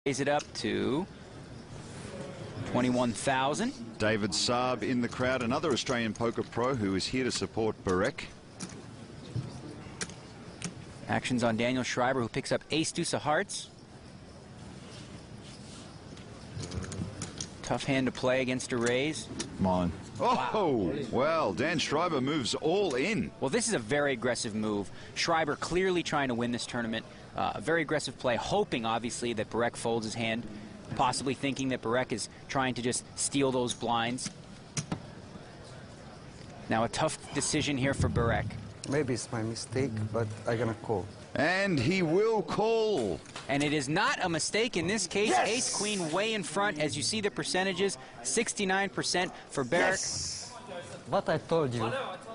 Raise it up to 21,000. David Saab in the crowd, another Australian poker pro who is here to support Burek. Actions on Daniel Schreiber, who picks up ace-deuce of hearts. Tough hand to play against a raise. Mine. Oh, well, Dan Schreiber moves all in. Well, this is a very aggressive move. Schreiber clearly trying to win this tournament. A very aggressive play, hoping, obviously, that Burek folds his hand, possibly thinking that Burek is trying to just steal those blinds. Now, a tough decision here for Burek. Maybe it's my mistake, but I'm gonna call. And he will call. And it is not a mistake in this case. Yes! Ace-queen way in front. As you see the percentages, 69% for Burek. Yes! What I told you.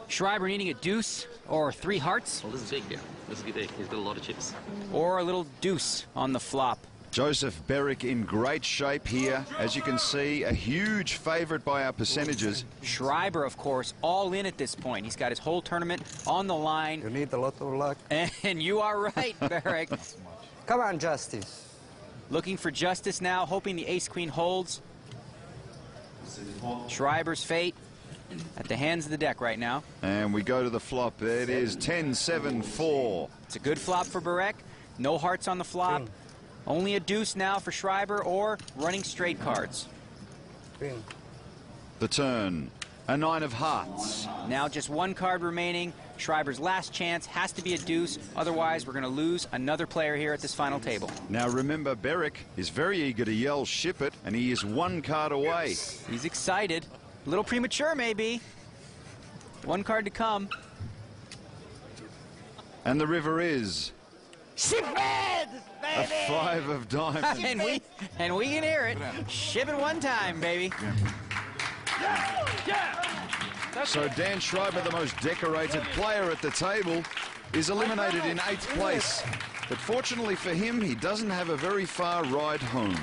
Schreiber needing a deuce or 3 hearts. Well, this is big, yeah. This is big. He's got a lot of chips. Or a little deuce on the flop. Joseph Burek in great shape here. As you can see, a huge favorite by our percentages. Schreiber, of course, all in at this point. He's got his whole tournament on the line. You need a lot of luck. And you are right, Burek. Come on, Justice. Looking for justice now, hoping the ace-queen holds. Schreiber's fate at the hands of the deck right now. And we go to the flop. It is 10-7-4. It's a good flop for Burek. No hearts on the flop. Queen. Only a deuce now for Schreiber, or running straight cards. Queen. The turn. A 9 of hearts. Now just 1 card remaining. Schreiber's last chance has to be a deuce. Otherwise, we're going to lose another player here at this final table. Now remember, Burek is very eager to yell ship it, and he is 1 card away. He's excited. A little premature, maybe. 1 card to come. And the river is... Ship it, baby! A 5 of diamonds. and we can hear it. Ship it 1 time, baby. So Dan Schreiber, the most decorated player at the table, is eliminated in 8th place. But fortunately for him, he doesn't have a very far ride home.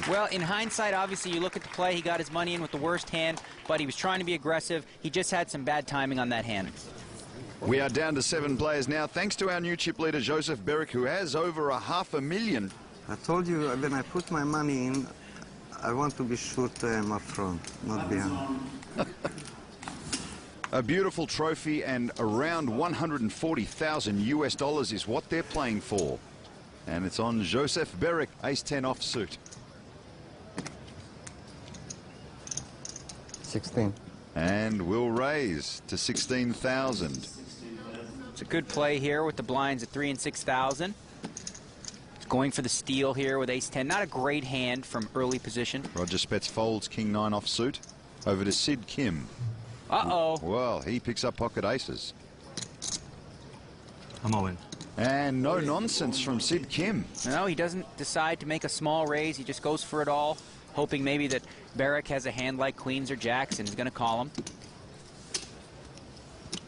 Well, in hindsight, obviously, you look at the play. He got his money in with the worst hand, but he was trying to be aggressive. He just had some bad timing on that hand. We are down to 7 players now, thanks to our new chip leader, Joseph Burek, who has over $500,000. I told you when I put my money in, I want to be sure to am up front, not behind. A beautiful trophy, and around 140,000 US dollars is what they're playing for. And it's on Joseph Burek, ace-10 offsuit. 16. And will raise to 16,000. It's a good play here with the blinds at 3 and 6,000. Going for the steal here with ace-10. Not a great hand from early position. Roger Spetz folds king-9 offsuit over to Sid Kim. Uh-oh. Well, he picks up pocket aces. I'm all in. And no nonsense from Sid Kim. No, he doesn't decide to make a small raise. He just goes for it all, hoping maybe that Burek has a hand like queens or jacks and is going to call him.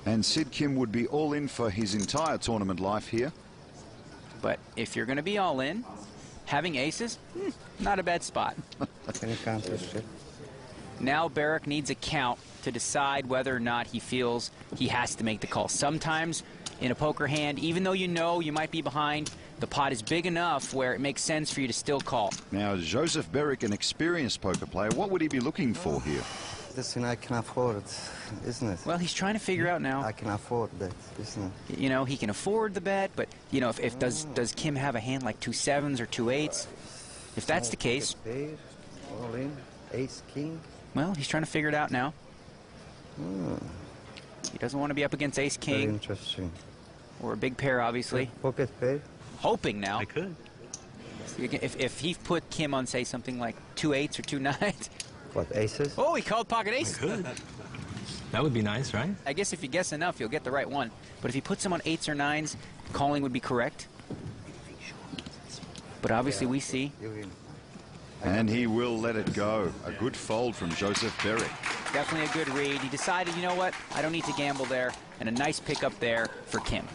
And Sid Kim would be all in for his entire tournament life here. But if you're going to be all in, having aces, not a bad spot. Can you counter ship? Now Burek needs a count to decide whether or not he feels he has to make the call. Sometimes in a poker hand, even though you know you might be behind, the pot is big enough where it makes sense for you to still call. Now, Joseph Burek, an experienced poker player, what would he be looking for here? Listen, I can afford, isn't it? Well, he's trying to figure out now. I can afford that, isn't it? You know, he can afford the bet, but, you know, if does Kim have a hand like 2 7s or 2 8s? If that's the case... Pair, all in, ace, king. Well, he's trying to figure it out now. He doesn't want to be up against ace, Very king, interesting. or a big pair, obviously. Pocket pair. Hoping now. I could. If he put Kim on, say, something like 2 8s or 2 9s. What, aces? Oh, he called pocket ace. Could. That would be nice, right? I guess if you guess enough, you'll get the right one. But if he puts him on 8s or 9s, calling would be correct. But obviously we see. You win. And he will let it go. A good fold from Joseph Burek. Definitely a good read. He decided, you know what, I don't need to gamble there. And a nice pickup there for Kim.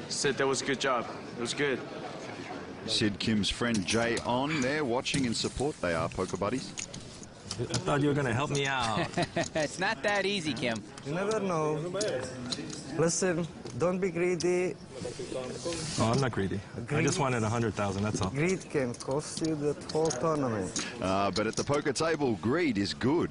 Sid, that was a good job. It was good. Sid Kim's friend Jay on there watching in support. They are poker buddies. I thought you were going to help me out. It's not that easy, Kim. You never know. Listen, don't be greedy. Oh, I'm not greedy. I just wanted 100,000, that's all. Greed can cost you the whole tournament. But at the poker table, greed is good.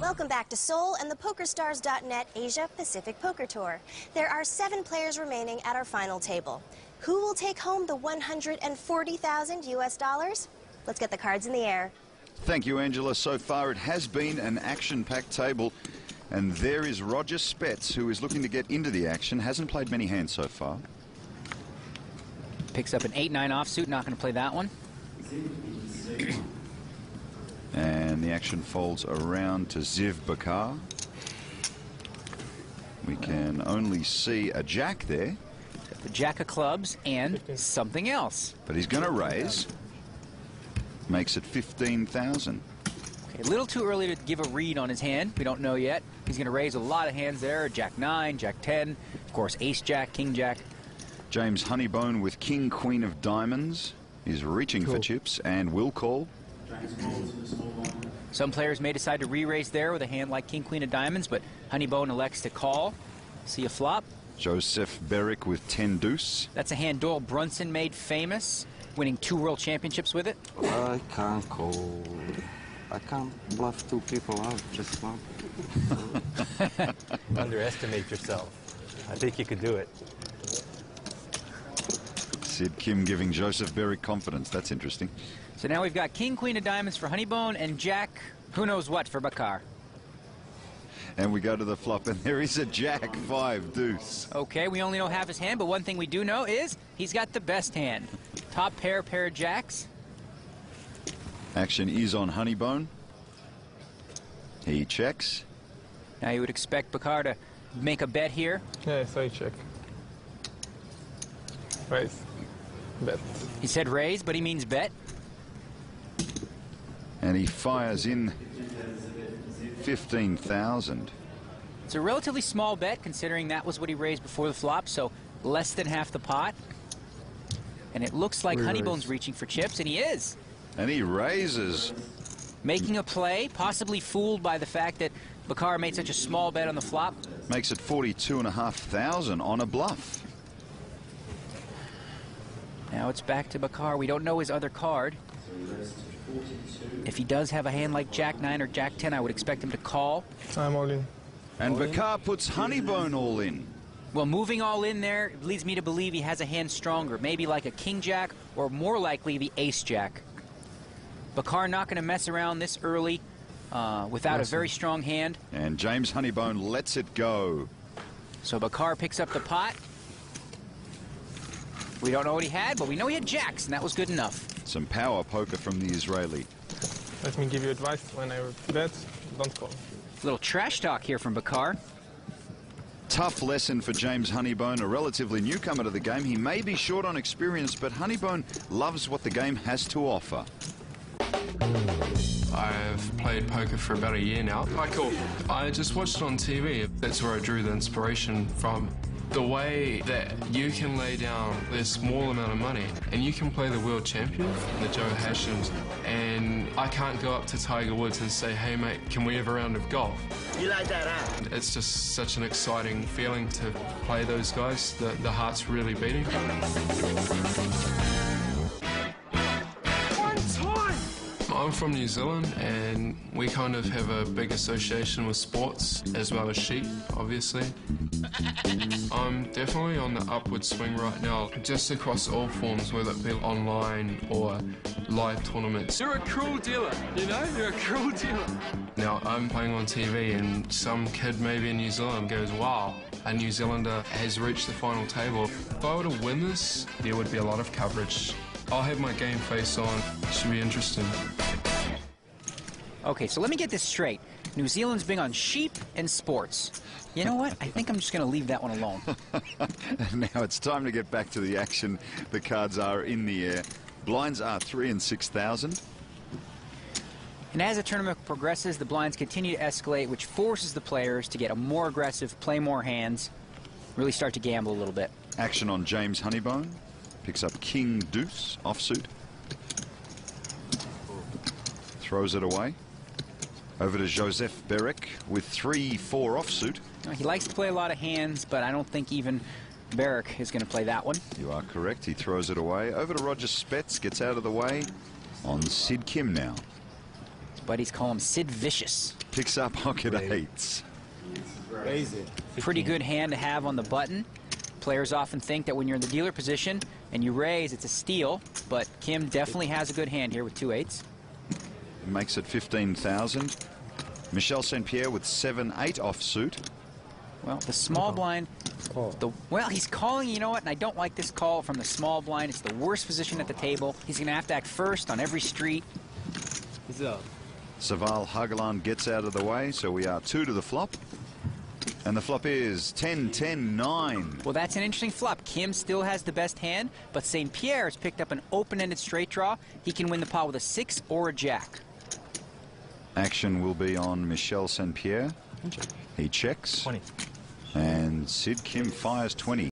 Welcome back to Seoul and the PokerStars.net Asia Pacific Poker Tour. There are 7 players remaining at our final table. Who will take home the 140,000 US dollars? Let's get the cards in the air. Thank you, Angela. So far, it has been an action-packed table. And there is Roger Spetz, who is looking to get into the action. Hasn't played many hands so far. Picks up an 8-9 offsuit. Not going to play that one. And the action folds around to Ziv Bakar. We can only see a jack there. The jack of clubs and something else. But he's going to raise. Makes it 15,000. Okay, a little too early to give a read on his hand. We don't know yet. He's going to raise a lot of hands there. Jack 9, Jack 10, of course, Ace Jack, King Jack. James Honeybone with King Queen of Diamonds is reaching for chips and will call. Some players may decide to re-raise there with a hand like King Queen of Diamonds, but Honeybone elects to call. See a flop. Joseph Berrick with 10 deuce. That's a hand Doyle Brunson made famous, winning 2 world championships with it. I can't call. I can't bluff 2 people out, just one. Underestimate yourself. I think you could do it. Sid Kim giving Joseph Berrick confidence. That's interesting. So now we've got King Queen of Diamonds for Honeybone and Jack who knows what for Bakar. And we go to the flop, and there is a Jack 5 deuce. Okay, we only know half his hand, but one thing we do know is he's got the best hand. Top pair of jacks. Action is on Honeybone. He checks. Now you would expect Bakar to make a bet here. Yeah, so I check. Raise. Bet. He said raise, but he means bet. And he fires in 15,000. It's a relatively small bet considering that was what he raised before the flop, so less than half the pot. And it looks like Honeybone's reaching for chips, and he is. And he raises. Making a play, possibly fooled by the fact that Bakar made such a small bet on the flop. Makes it 42,500 on a bluff. Now it's back to Bakar. We don't know his other card. If he does have a hand like Jack 9 or Jack 10, I would expect him to call. I'm all in. And Bakar puts Honeybone all in. Well, moving all in there leads me to believe he has a hand stronger, maybe like a King Jack or more likely the Ace Jack. Bakar not going to mess around this early without a very strong hand. And James Honeybone lets it go. So Bakar picks up the pot. We don't know what he had, but we know he had jacks, and that was good enough. Some power poker from the Israeli. Let me give you advice. When I bet, don't call. A little trash talk here from Bakar. Tough lesson for James Honeybone, a relatively newcomer to the game. He may be short on experience, but Honeybone loves what the game has to offer. I've played poker for about a year now. Hi, cool. I just watched it on TV. That's where I drew the inspiration from. The way that you can lay down this small amount of money and you can play the world champion, the Joe Hashims, and I can't go up to Tiger Woods and say, hey mate, can we have a round of golf? You like that, huh? It's just such an exciting feeling to play those guys. The heart's really beating. I'm from New Zealand, and we kind of have a big association with sports as well as sheep, obviously. I'm definitely on the upward swing right now, just across all forms, whether it be online or live tournaments. You're a cruel dealer, you know? You're a cruel dealer. Now, I'm playing on TV, and some kid maybe in New Zealand goes, wow, a New Zealander has reached the final table. If I were to win this, there would be a lot of coverage. I'll have my game face on. Should be interesting. Okay, so let me get this straight. New Zealand's big on sheep and sports. You know what? I think I'm just going to leave that one alone. Now it's time to get back to the action. The cards are in the air. Blinds are 3 and 6,000. And as the tournament progresses, the blinds continue to escalate, which forces the players to get a more aggressive, play more hands, really start to gamble a little bit. Action on James Honeybone. Picks up King Deuce, offsuit. Throws it away. Over to Joseph Berek with 3-4 offsuit. He likes to play a lot of hands, but I don't think even Berek is going to play that one. You are correct. He throws it away. Over to Roger Spetz. Gets out of the way on Sid Kim now. His buddies call him Sid Vicious. Picks up pocket eights. Crazy. Pretty good hand to have on the button. Players often think that when you're in the dealer position and you raise, it's a steal, but Kim definitely has a good hand here with 2 8s. Makes it 15,000. Michel St. Pierre with 7-8 offsuit. Well, the small blind. Well, he's calling, you know what, and I don't like this call from the small blind. It's the worst position at the table. He's going to have to act first on every street. He's up. Saval Hageland gets out of the way, so we are 2 to the flop. And the flop is 10-10-9. Well, that's an interesting flop. Kim still has the best hand, but St. Pierre has picked up an open-ended straight draw. He can win the pot with a 6 or a jack. Action will be on Michel St. Pierre. He checks. 20. And Sid Kim fires 20.